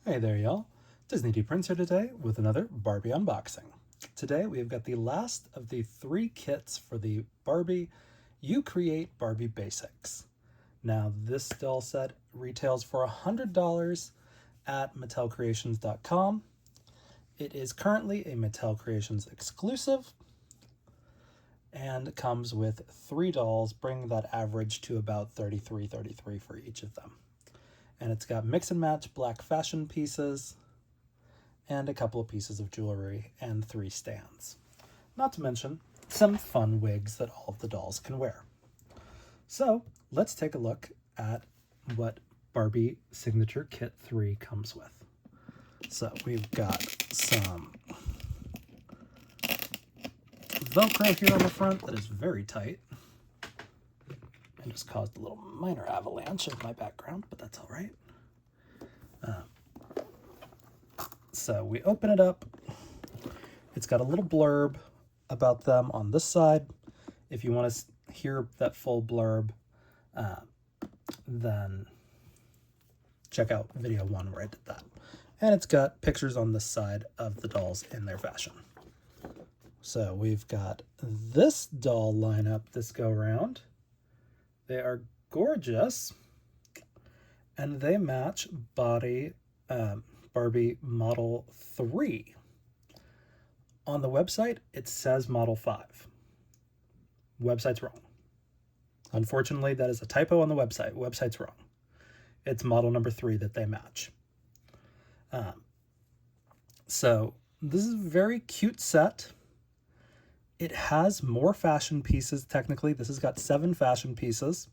Hey there, y'all. Disney D Prince here today with another Barbie unboxing. Today we've got the last of the 3 kits for the Barbie You Create Barbie Basics. Now, this doll set retails for $100 at MattelCreations.com. It is currently a Mattel Creations exclusive and comes with 3 dolls, bringing that average to about $33 for each of them. And it's got mix and match black fashion pieces and a couple of pieces of jewelry and 3 stands. Not to mention some fun wigs that all of the dolls can wear. So let's take a look at what Barbie Signature Kit 3 comes with. So we've got some Velcro here on the front that is very tight and just caused a little minor avalanche of my background, but that's all right. So we open it up. It's got a little blurb about them on this side. If you want to hear that full blurb, then check out video 1 where I did that. And it's got pictures on this side of the dolls in their fashion. So we've got this doll lineup this go round. They are gorgeous, and they match Barbie Model 3. On the website, it says Model 5. Website's wrong. Unfortunately, that is a typo on the website. Website's wrong. It's model number 3 that they match. So this is a very cute set. It has more fashion pieces, technically. This has got 7 fashion pieces,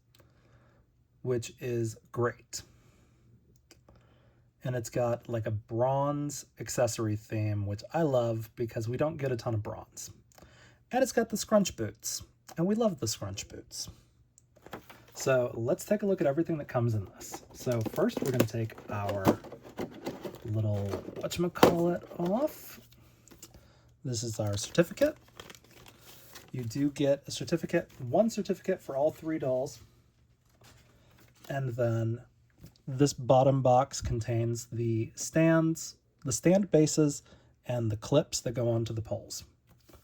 which is great. And it's got like a bronze accessory theme, which I love because we don't get a ton of bronze. And it's got the scrunch boots, and we love the scrunch boots. So let's take a look at everything that comes in this. So first we're going to take our little whatchamacallit off. This is our certificate. You do get a certificate, 1 certificate for all 3 dolls. And then this bottom box contains the stands, the stand bases, and the clips that go onto the poles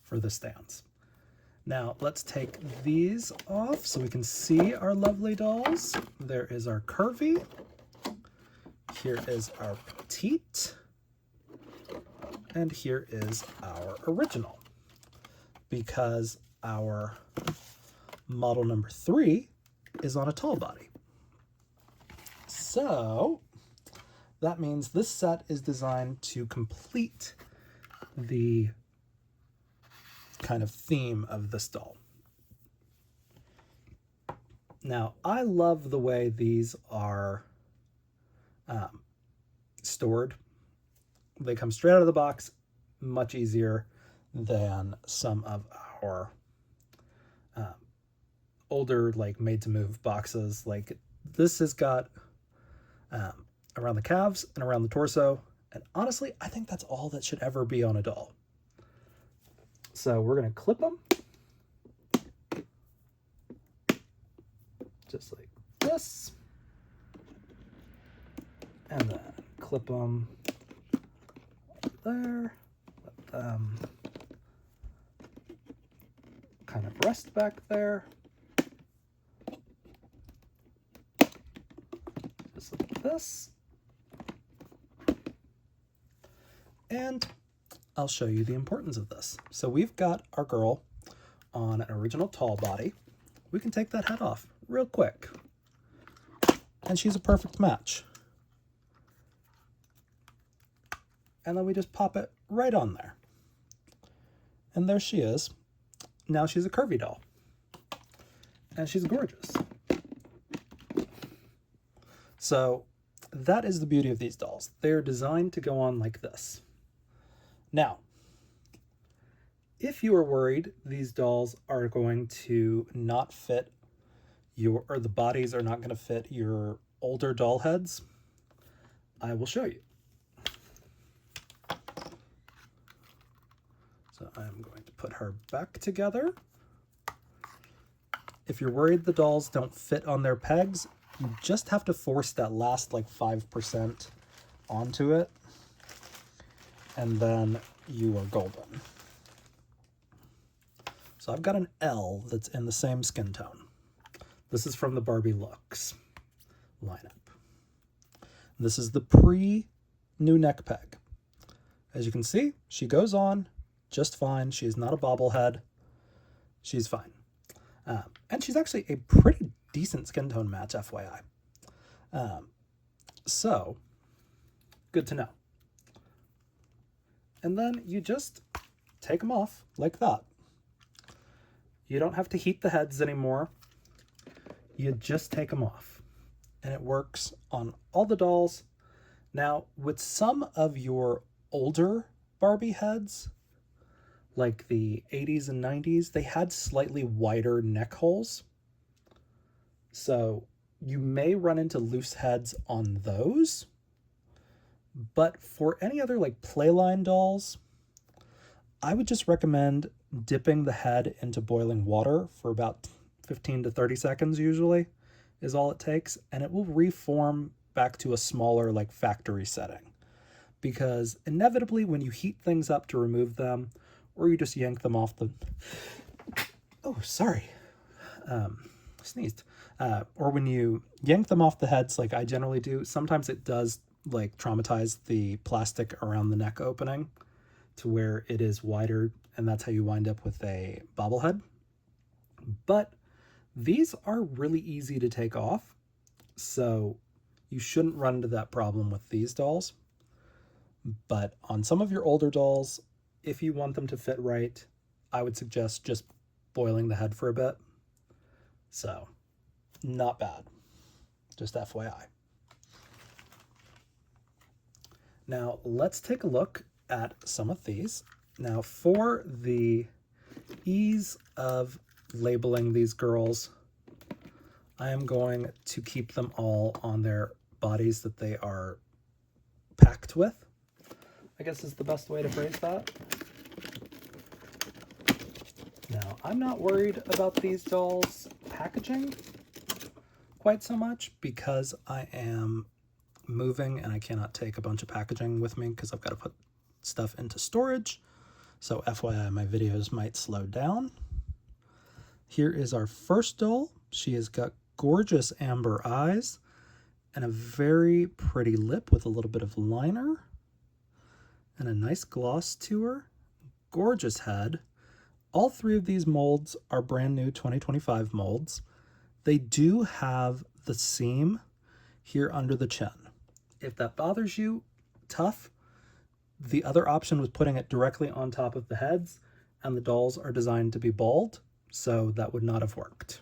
for the stands. Now let's take these off so we can see our lovely dolls. There is our Curvy. Here is our Petite. And here is our original, because our model number 3 is on a tall body. So that means this set is designed to complete the kind of theme of this doll. Now, I love the way these are stored. They come straight out of the box, much easier than some of our older, like, made-to-move boxes. Like, this has got around the calves and around the torso, and honestly, I think that's all that should ever be on a doll. So we're going to clip them just like this, and then clip them there, let them kind of rest back there, just like this. And I'll show you the importance of this. So we've got our girl on an original tall body. We can take that head off real quick, and she's a perfect match. And then we just pop it right on there. And there she is. Now she's a curvy doll. And she's gorgeous. So that is the beauty of these dolls. They're designed to go on like this. Now, if you are worried these dolls are going to not fit your, or the bodies are not going to fit your older doll heads, I will show you. So I'm going to put her back together. If you're worried the dolls don't fit on their pegs, you just have to force that last like 5% onto it, and then you are golden. So I've got an L that's in the same skin tone. This is from the Barbie Looks lineup. This is the pre-new neck peg. As you can see, she goes on just fine. She is not a bobblehead. She's fine. And she's actually a pretty decent skin tone match, FYI. So, good to know. And then you just take them off like that. You don't have to heat the heads anymore. You just take them off. And it works on all the dolls. Now, with some of your older Barbie heads, like the 80s and 90s, they had slightly wider neck holes. So you may run into loose heads on those. But for any other like Playline dolls, I would just recommend dipping the head into boiling water for about 15 to 30 seconds usually is all it takes. And it will reform back to a smaller like factory setting. Because inevitably when you heat things up to remove them, or you just yank them off the... Oh, sorry. Sneezed. Or when you yank them off the heads like I generally do, sometimes it does like traumatize the plastic around the neck opening to where it is wider, and that's how you wind up with a bobblehead. But these are really easy to take off, so you shouldn't run into that problem with these dolls. But on some of your older dolls, if you want them to fit right, I would suggest just boiling the head for a bit. So, not bad. Just FYI. Now, let's take a look at some of these. Now, for the ease of labeling these girls, I am going to keep them all on their bodies that they are packed with, I guess is the best way to phrase that. Now, I'm not worried about these dolls' packaging quite so much because I am moving and I cannot take a bunch of packaging with me because I've got to put stuff into storage. So FYI, my videos might slow down. Here is our first doll. She has got gorgeous amber eyes and a very pretty lip with a little bit of liner and a nice gloss to her. Gorgeous head. All three of these molds are brand new 2025 molds. They do have the seam here under the chin. If that bothers you, tough. The other option was putting it directly on top of the heads, and the dolls are designed to be bald, so that would not have worked.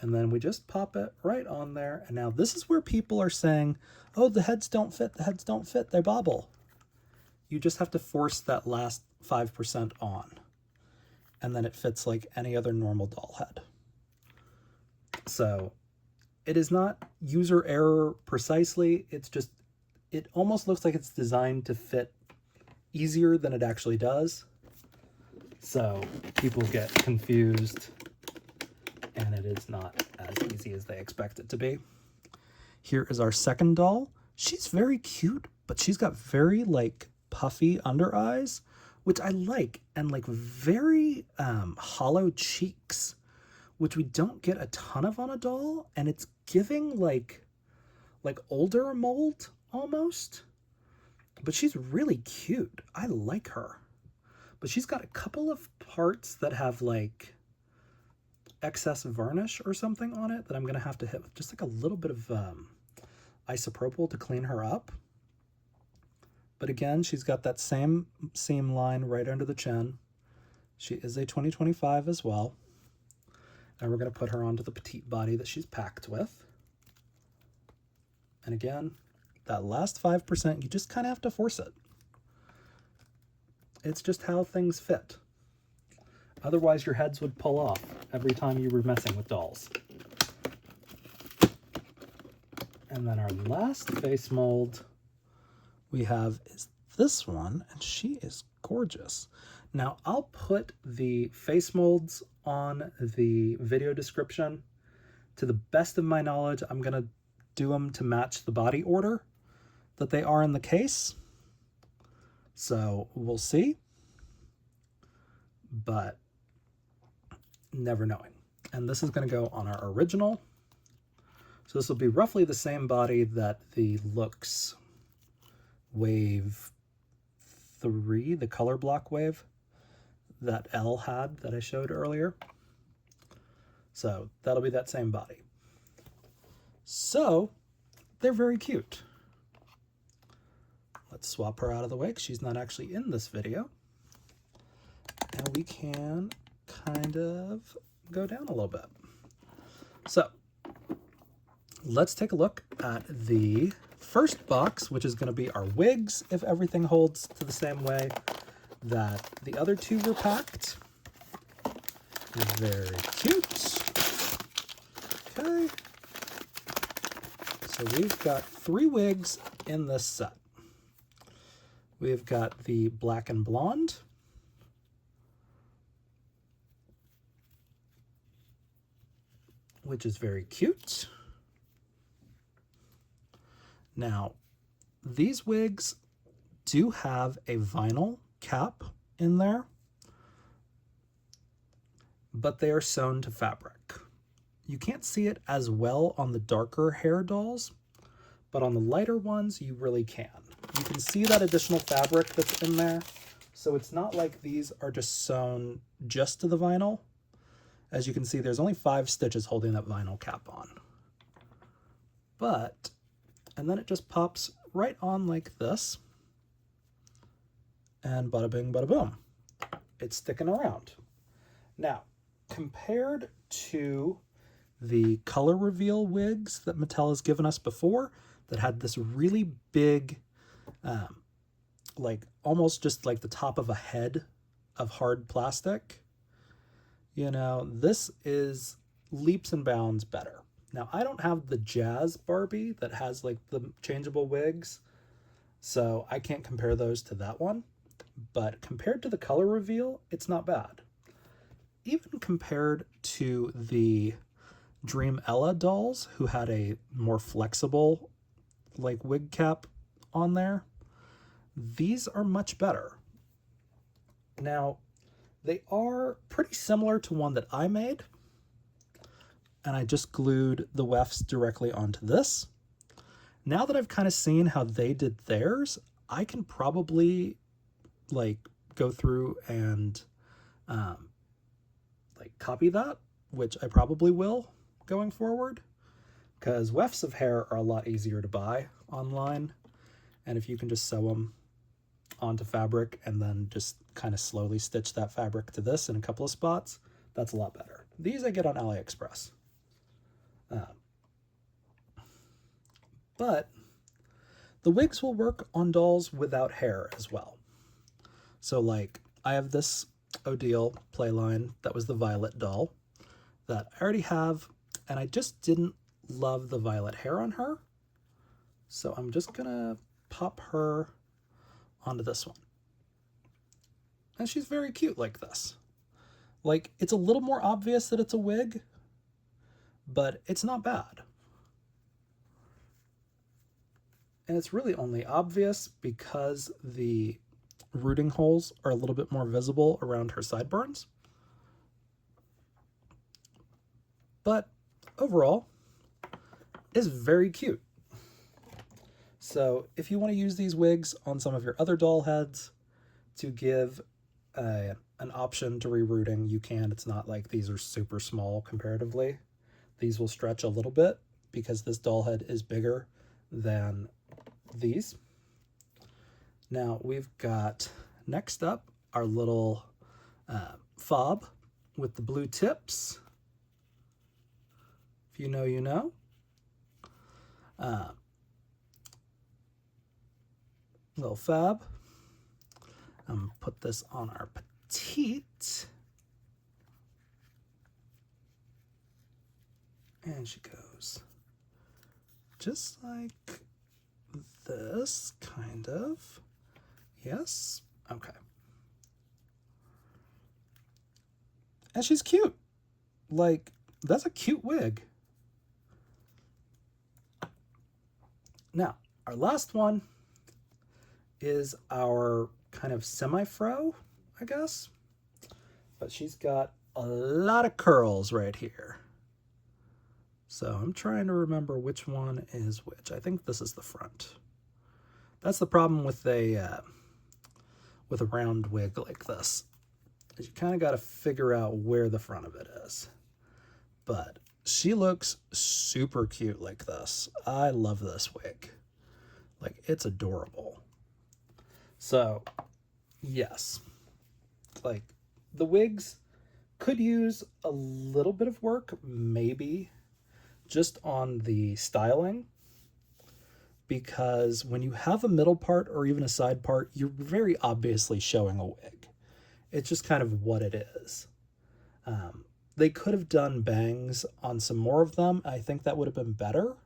And then we just pop it right on there. And now this is where people are saying, oh, the heads don't fit, they bobble. You just have to force that last 5% on, and then it fits like any other normal doll head. So it is not user error precisely, it's just, it almost looks like it's designed to fit easier than it actually does. So people get confused and it is not as easy as they expect it to be. Here is our second doll. She's very cute, but she's got very like puffy under eyes, which I like, and like very hollow cheeks, which we don't get a ton of on a doll, and it's giving like older mold almost. But she's really cute. I like her. But she's got a couple of parts that have like excess varnish or something on it that I'm gonna have to hit with just like a little bit of isopropyl to clean her up. But again, she's got that same seam line right under the chin. She is a 2025 as well. And we're going to put her onto the petite body that she's packed with. And again, that last 5%, you just kind of have to force it. It's just how things fit. Otherwise, your heads would pull off every time you were messing with dolls. And then our last face mold we have is this one, and she is gorgeous. Now, I'll put the face molds on the video description. To the best of my knowledge, I'm going to do them to match the body order. that they are in the case. So we'll see, but never knowing. And this is going to go on our original. So this will be roughly the same body that the Looks Wave 3, the color block wave that Elle had that I showed earlier. So that'll be that same body. So they're very cute. Let's swap her out of the way because she's not actually in this video. And we can kind of go down a little bit. So let's take a look at the first box, which is going to be our wigs, if everything holds to the same way that the other two were packed. Very cute. Okay. So we've got 3 wigs in this set. We've got the black and blonde, which is very cute. Now, these wigs do have a vinyl cap in there, but they are sewn to fabric. You can't see it as well on the darker hair dolls, but on the lighter ones, you really can. You can see that additional fabric that's in there, so it's not like these are just sewn just to the vinyl. As you can see, there's only 5 stitches holding that vinyl cap on. And then it just pops right on like this, and bada bing, bada boom. It's sticking around. Now, compared to the color reveal wigs that Mattel has given us before, that had this really big, like almost just like the top of a head of hard plastic, you know, this is leaps and bounds better. Now, I don't have the Jazz Barbie that has like the changeable wigs, so I can't compare those to that one. But compared to the color reveal, it's not bad. Even compared to the Dream Ella dolls, who had a more flexible like wig cap on there, these are much better. Now, they are pretty similar to one that I made, and I just glued the wefts directly onto this. Now that I've kind of seen how they did theirs, I can probably like go through and like copy that, which I probably will going forward, because wefts of hair are a lot easier to buy online, and if you can just sew them onto fabric and then just kind of slowly stitch that fabric to this in a couple of spots, that's a lot better. These I get on AliExpress. But the wigs will work on dolls without hair as well. So like I have this Odile Playline that was the violet doll that I already have, and I just didn't love the violet hair on her. So I'm just gonna pop her onto this one. And she's very cute like this. Like, it's a little more obvious that it's a wig, but it's not bad. And it's really only obvious because the rooting holes are a little bit more visible around her sideburns. But overall, it's very cute. So if you want to use these wigs on some of your other doll heads to give an option to rerooting, you can. It's not like these are super small comparatively. These will stretch a little bit because this doll head is bigger than these. Now we've got, next up, our little fob with the blue tips. If you know, you know. Little fab. Put this on our Petite. And she goes just like this, kind of. Yes. Okay. And she's cute. Like, that's a cute wig. Now, our last one is our kind of semi-fro, I guess. But she's got a lot of curls right here. So I'm trying to remember which one is which. I think this is the front. That's the problem with a round wig like this. You kind of got to figure out where the front of it is. But she looks super cute like this. I love this wig. Like, it's adorable. So, yes. Like, the wigs could use a little bit of work, maybe, just on the styling. Because when you have a middle part or even a side part, you're very obviously showing a wig. It's just kind of what it is. They could have done bangs on some more of them. I think that would have been better.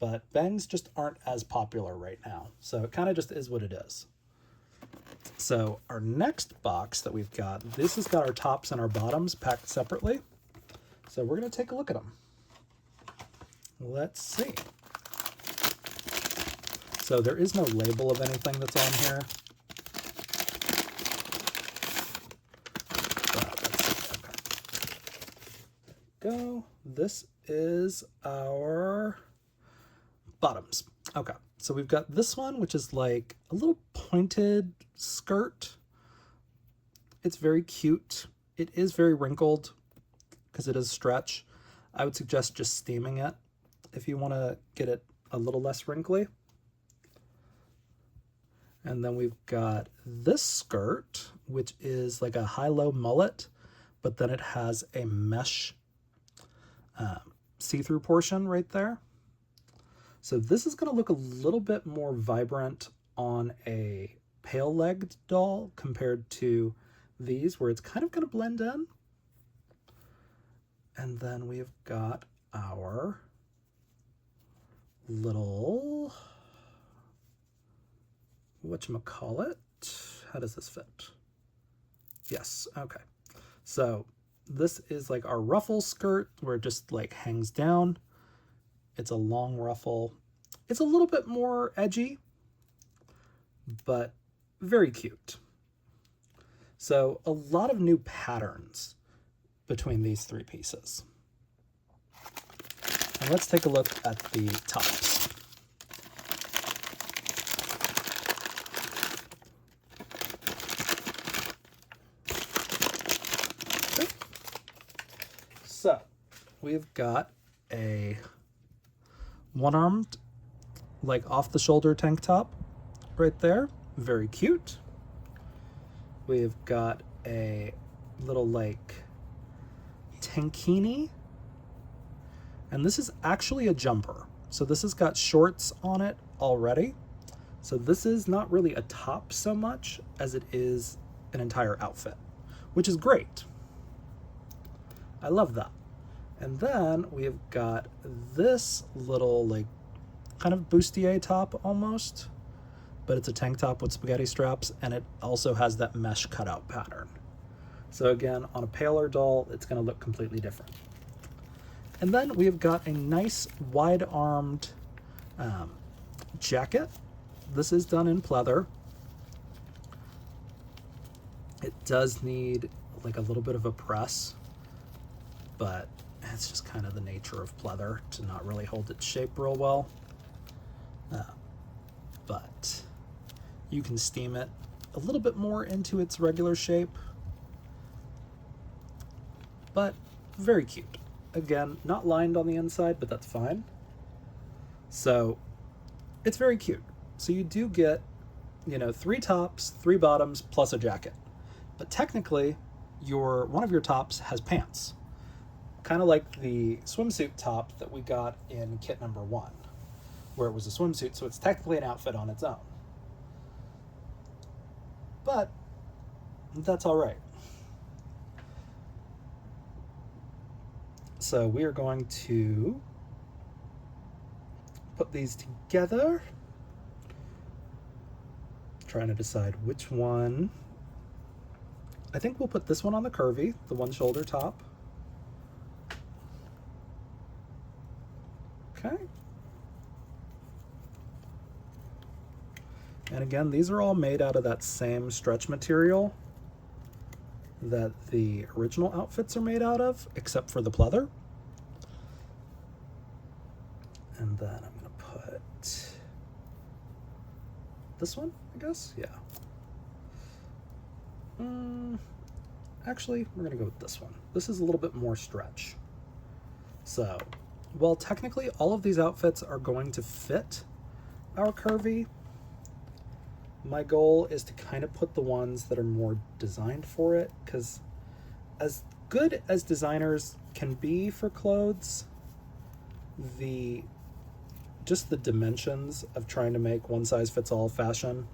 But bangs just aren't as popular right now. So it kind of just is what it is. So our next box that we've got, this has got our tops and our bottoms packed separately. So we're going to take a look at them. Let's see. So there is no label of anything that's on here. Go. This is our bottoms. Okay, so we've got this one, which is like a little pointed skirt. It's very cute. It is very wrinkled because it is stretch. I would suggest just steaming it if you want to get it a little less wrinkly. And then we've got this skirt, which is like a high-low mullet, but then it has a mesh see-through portion right there. So this is going to look a little bit more vibrant on a pale-legged doll compared to these, where it's kind of going to blend in. And then we've got our little, whatchamacallit? How does this fit? Yes, okay. So this is like our ruffle skirt where it just like hangs down. It's a long ruffle. It's a little bit more edgy, but very cute. So a lot of new patterns between these three pieces. And let's take a look at the tops. So we've got a one-armed, like off-the-shoulder tank top right there. Very cute. We've got a little like tankini. And this is actually a jumper. So this has got shorts on it already. So this is not really a top so much as it is an entire outfit, which is great. I love that. And then we've got this little like kind of bustier top almost, but it's a tank top with spaghetti straps, and it also has that mesh cutout pattern. So again, on a paler doll, it's going to look completely different. And then we've got a nice wide-armed jacket. This is done in pleather. It does need like a little bit of a press, but it's just kind of the nature of pleather to not really hold its shape real well. But you can steam it a little bit more into its regular shape, but very cute. Again, not lined on the inside, but that's fine. So it's very cute. So you do get, you know, 3 tops, 3 bottoms, plus a jacket. But technically, one of your tops has pants. Kind of like the swimsuit top that we got in kit number 1, where it was a swimsuit, so it's technically an outfit on its own. But that's all right. So we are going to put these together. Trying to decide which one. I think we'll put this one on the curvy, the one shoulder top. Okay. And again, these are all made out of that same stretch material that the original outfits are made out of, except for the pleather. And then I'm going to put this one, I guess? Yeah. Actually, we're going to go with this one. This is a little bit more stretch. So, well, technically all of these outfits are going to fit our Curvy. My goal is to kind of put the ones that are more designed for it, because as good as designers can be for clothes, just the dimensions of trying to make one size fits all fashion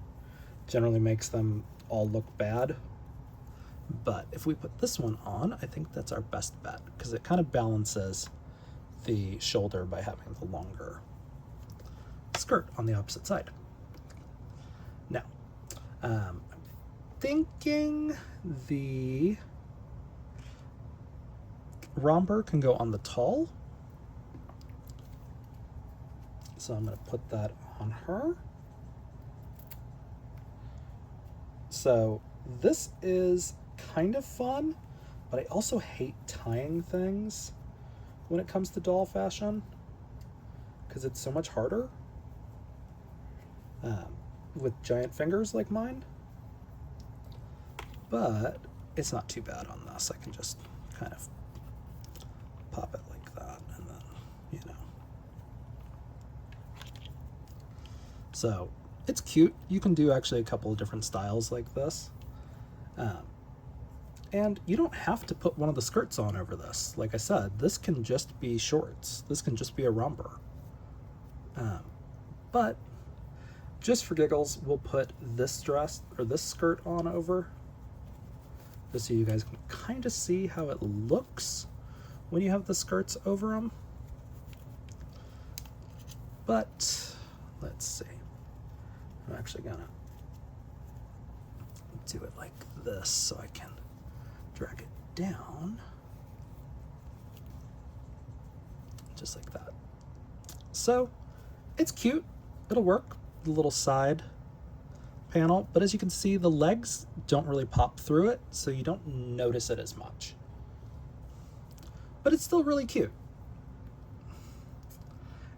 generally makes them all look bad. But if we put this one on, I think that's our best bet, because it kind of balances the shoulder by having the longer skirt on the opposite side. Now, I'm thinking the romper can go on the tall. So I'm going to put that on her. So this is kind of fun, but I also hate tying things when it comes to doll fashion, because it's so much harder with giant fingers like mine. But it's not too bad on this. I can just kind of pop it like that, and then, you know. So it's cute. You can do actually a couple of different styles like this. And you don't have to put one of the skirts on over this. Like I said, this can just be shorts. This can just be a romper. But just for giggles, we'll put this dress or this skirt on over, just so you guys can kind of see how it looks when you have the skirts over them. But let's see. I'm actually gonna do it like this so I can drag it down just like that. So it's cute, it'll work, the little side panel, but as you can see, the legs don't really pop through it, so you don't notice it as much. But it's still really cute.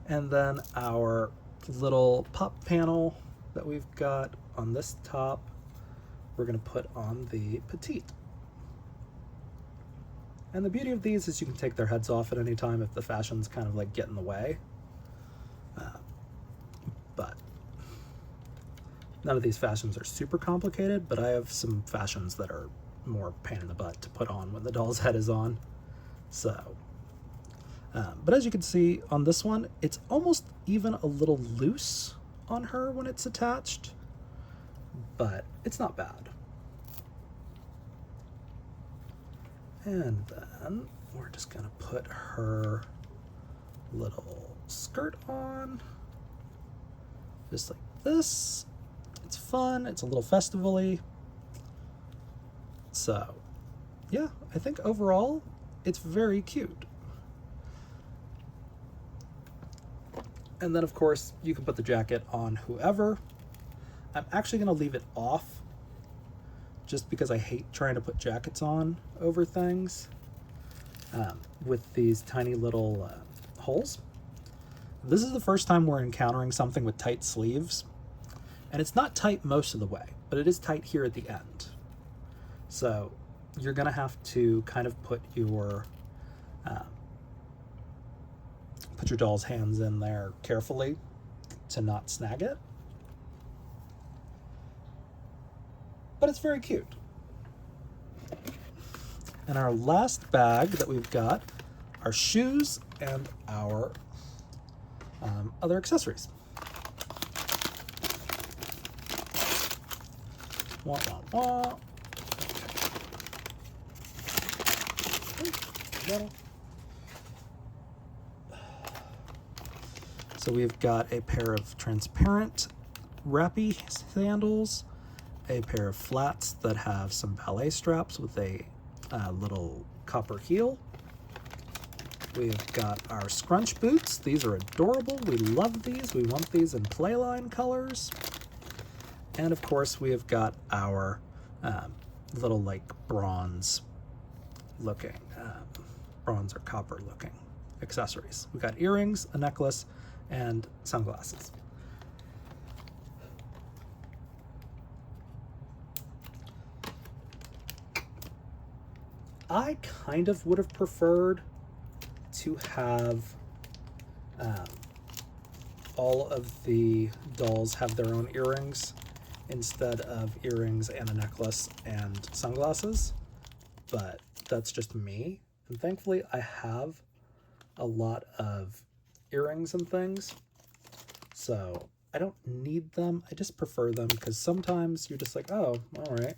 And then our little pop panel that we've got on this top, we're going to put on the Petite. And the beauty of these is you can take their heads off at any time if the fashion's kind of like get in the way. But none of these fashions are super complicated, but I have some fashions that are more pain in the butt to put on when the doll's head is on. So, but as you can see on this one, it's almost even a little loose on her when it's attached, but it's not bad. And then we're just gonna put her little skirt on, just like this. It's fun, it's a little festival-y. So, yeah, I think overall, it's very cute. And then of course, you can put the jacket on whoever. I'm actually gonna leave it off just because I hate trying to put jackets on over things with these tiny little holes. This is the first time we're encountering something with tight sleeves, and it's not tight most of the way, but it is tight here at the end. So you're gonna have to kind of put your doll's hands in there carefully to not snag it. But it's very cute. And our last bag that we've got are shoes and our other accessories. Wah, wah, wah. So we've got a pair of transparent wrappy sandals, a pair of flats that have some ballet straps with a little copper heel. We've got our scrunch boots. These are adorable. We love these. We want these in Playline colors. And of course, we have got our little like bronze looking, bronze or copper looking accessories. We got earrings, a necklace, and sunglasses. I kind of would have preferred to have all of the dolls have their own earrings instead of earrings and a necklace and sunglasses, but that's just me. And thankfully I have a lot of earrings and things, so I don't need them. I just prefer them because sometimes you're just like, oh, all right.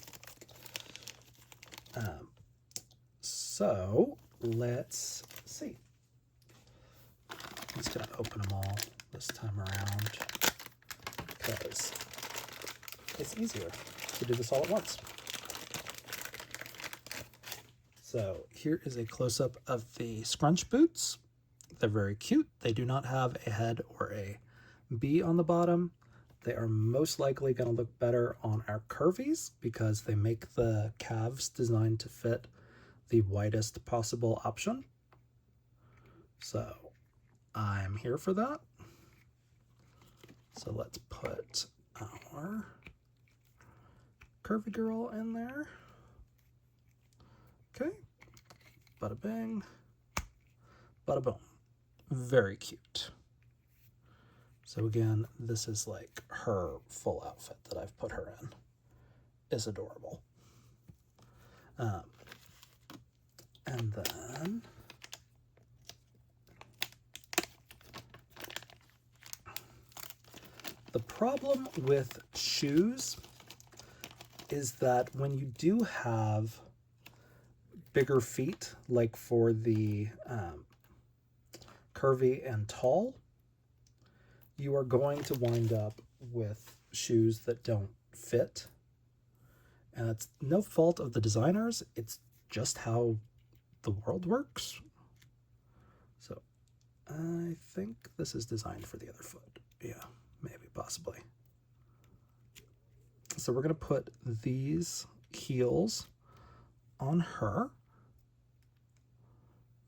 So let's see. I'm just gonna open them all this time around because it's easier to do this all at once. So here is a close-up of the scrunch boots. They're very cute. They do not have a head or a bee on the bottom. They are most likely going to look better on our Curvies because they make the calves designed to fit the widest possible option. So I'm here for that. So let's put our Curvy girl in there. Okay. Bada bing. Bada boom. Very cute. So again, this is like her full outfit that I've put her in. Is adorable. And then the problem with shoes is that when you do have bigger feet, like for the Curvy and tall, you are going to wind up with shoes that don't fit. And it's no fault of the designers, it's just how the world works. So I think this is designed for the other foot. Yeah, maybe, possibly. So we're gonna put these heels on her.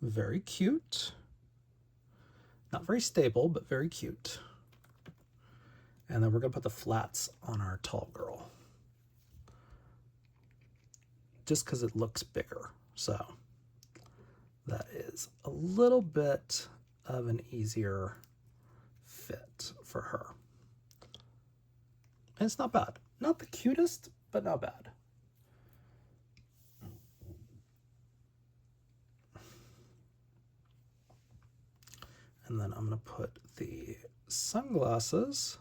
Very cute. Not very stable, but very cute. And then we're gonna put the flats on our tall girl. Just because it looks bigger. So that is a little bit of an easier fit for her. And it's not bad. Not the cutest, but not bad. And then I'm gonna put the sunglasses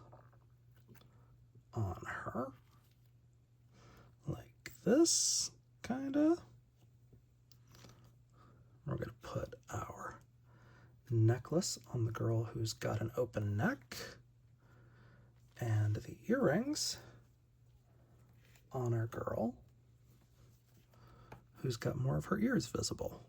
on her like this, kinda. We're gonna put our necklace on the girl who's got an open neck, and the earrings on our girl who's got more of her ears visible.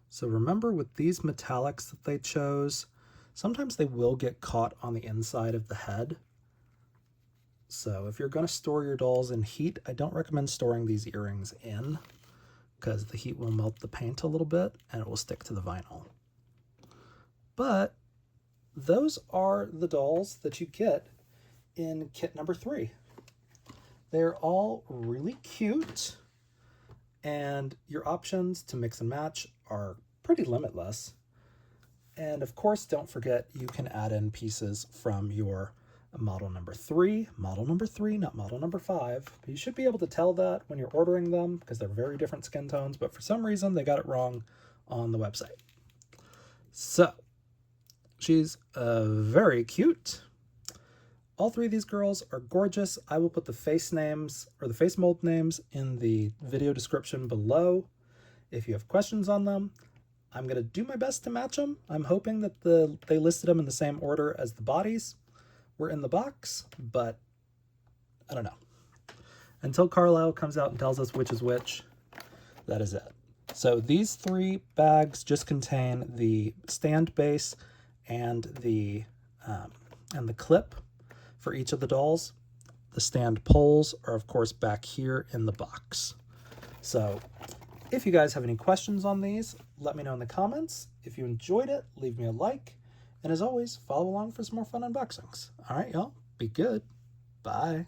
So remember, with these metallics that they chose, sometimes they will get caught on the inside of the head. So if you're going to store your dolls in heat, I don't recommend storing these earrings in because the heat will melt the paint a little bit and it will stick to the vinyl. But those are the dolls that you get in kit number 3. They're all really cute, and your options to mix and match are pretty limitless. And of course, don't forget you can add in pieces from your model number 3, not model number 5. But you should be able to tell that when you're ordering them because they're very different skin tones, but for some reason they got it wrong on the website. So she's very cute. All 3 of these girls are gorgeous. I will put the face names or the face mold names in the video description below if you have questions on them. I'm going to do my best to match them. I'm hoping that they listed them in the same order as the bodies were in the box, but I don't know. Until Carlisle comes out and tells us which is which, that is it. So these 3 bags just contain the stand base and the clip for each of the dolls. The stand poles are of course back here in the box. So if you guys have any questions on these, let me know in the comments. If you enjoyed it, leave me a like. And as always, follow along for some more fun unboxings. All right, y'all, be good. Bye.